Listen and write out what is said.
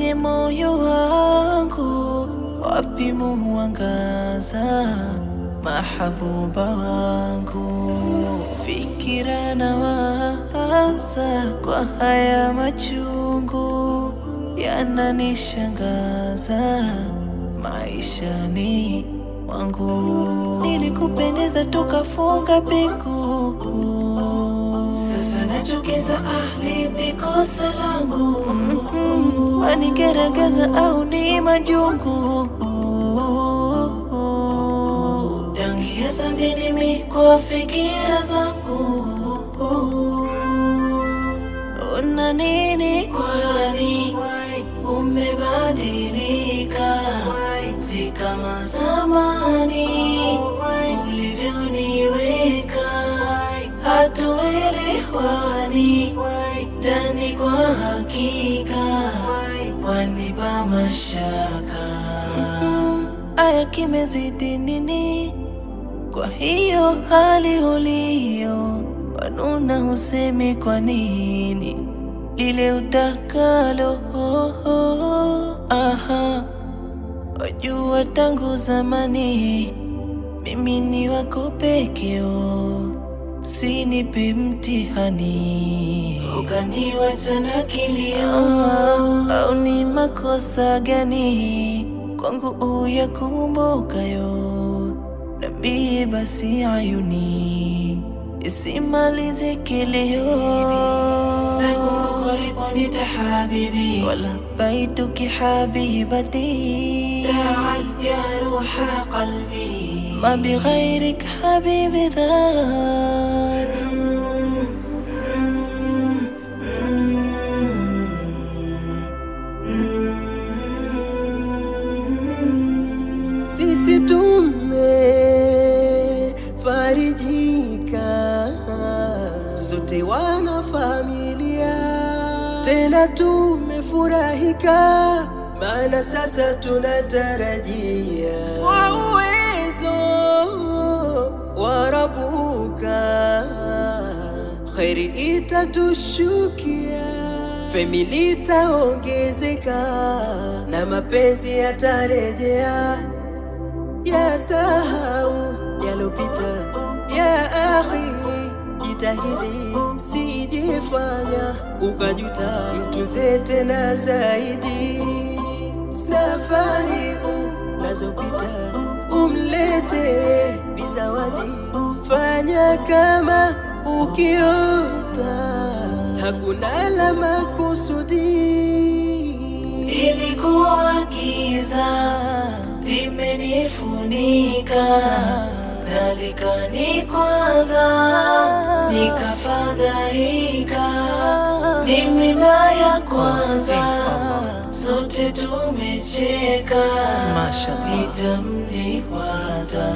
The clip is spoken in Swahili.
kwenye moyo wangu, wapi mwangaza mahabuba wangu. Fikira na waza kwa haya machungu, yananishangaza maishani mwangu. Nilikupendeza tukafunga pingu, sasa nachukiza lipi kosa langu? Wanigerageza au ni majungu? Tangia zamani mimi kwa fikira zangu, una nini? Kwani umebadilika? Si kama zamani ulivyoniweka, hatuelewani ndani, kwa hakika wanipa mashaka. Aya, kimezidi nini? Kwa hiyo hali ulio wanuna, husemi kwa nini? Lile utakalo, aha, wajua tangu zamani mimi ni wako pekeo, sinipe mtihani ukaniwacha na kilio. Au ni makosa gani kwangu uyakumbukayo? Niambie basi ayuni, isimalize kilio. ولقنت حبيبي ولا بيتك حبيبتي، تعال يا روح قلبي، ما بغيرك حبيبي ذات. Sisi tumefarijika, sote wana familia, tena tumefurahika, maana sasa tunatarajia kwa uwezo wa Rabuka kheri itatushukia, famili itaongezeka na mapenzi yatarejea. Ya sahau yalopita, ya akhi, jitahidi sijifanya ukajuta, mtuze tena zaidi. Safari unazopita umlete bizawadi, fanya kama ukiota, hakuna la makusudi. Ilikuwa giza limenifunika, na likanikwaza nikafadhaika. Ni mimba ya kwanza, sote tumecheka, nitamliwaza.